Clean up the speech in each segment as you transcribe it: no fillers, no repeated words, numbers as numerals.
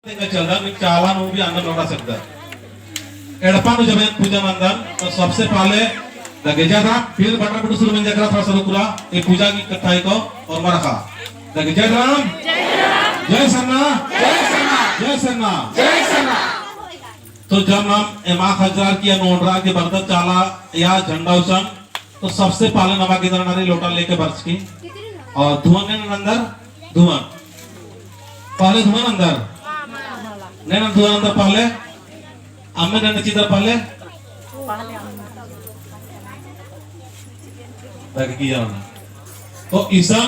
चलदा चाला नु भी अंदर लौटा सकता एडपा नु जब पूजा मंदन तो सबसे पहले दगेजा था फिर बटर बुट शुरू में जगरा थोड़ा सा रुकरा ये पूजा की कथाई को और मरखा दगेजा राम जय सन्ना जय सन्ना तो जब हम एमा हजार किया नोडरा के बर्तन चाला या झंडा उसन तो सबसे पहले नवा की तरह नारी लोटा लेके बरस की और धुआं ने अंदर धुआं पहले धुआं अंदर नैना धुआं अंदर पहले अम्मे ने चिदर पहले तक किया ना तो ईसा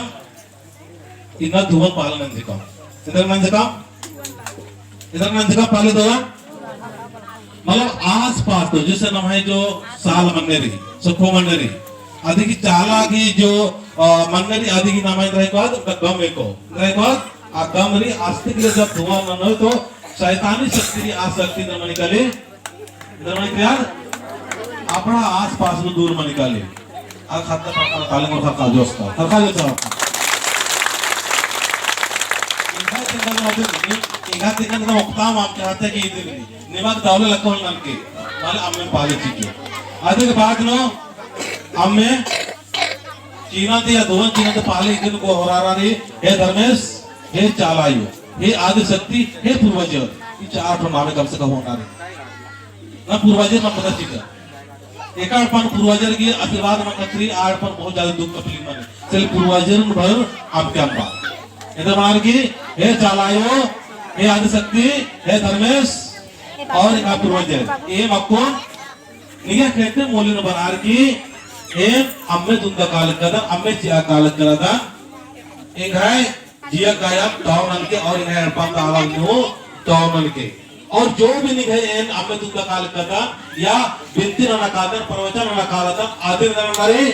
इतना धुआं पहले नंदी का इधर नंदी का पहले धुआं मतलब आस पास तो जैसे नाम है जो साल मन्नेरी सुखो मन्नेरी आदि की चाला की जो मन्नेरी आदि की नाम है गम एको गमरी आस्तिक ले जब धुआं मन हो तो शैतानी शक्ति की आसक्ति न निकाले क्या अपना आस पास में दूर में निकाले आ खाता पक्का काले में खाता जो उसका तरका जो था इनका तिंगन का मुक्ताम आप चाहते हैं कि इधर निवाक दावले लक्कों में नमके माले अम्मे पाले चीज़ आधे के बाद नो अम्मे चीना थे या दोनों चीना थे पाले इधर को हो रहा रही हे धर्मेश हे चालायु हे आदि शक्ति हे पूर्वज ये चार प्रमाणे कम से कम होना रही ना पूर्वज ना पता चीज़ एक आड़पन पूर्वजर की आशीर्वाद में कतरी आड़पन बहुत ज्यादा दुख कपली माने चल पूर्वजर भर आप क्या बात इधर मार की हे चालायु हे आदि शक्ति हे धर्मेश और एक पूर्वजर ये मक्कों निया कहते मोली न बनार की ये अम्मे दुंदा काल कदा अम्मे चिया काल कदा एक है जिया गायब तावनल के और इन्हें अड़पन ताला नो तावनल के और जो भी निकले इन अम्मे दुंदा काल कदा या बिंती नना कादर प्रवचन नना कालता आदिर नना करे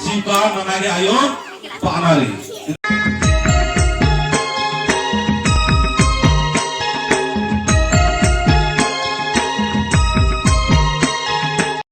स्वीकार नना के आयोन पानारी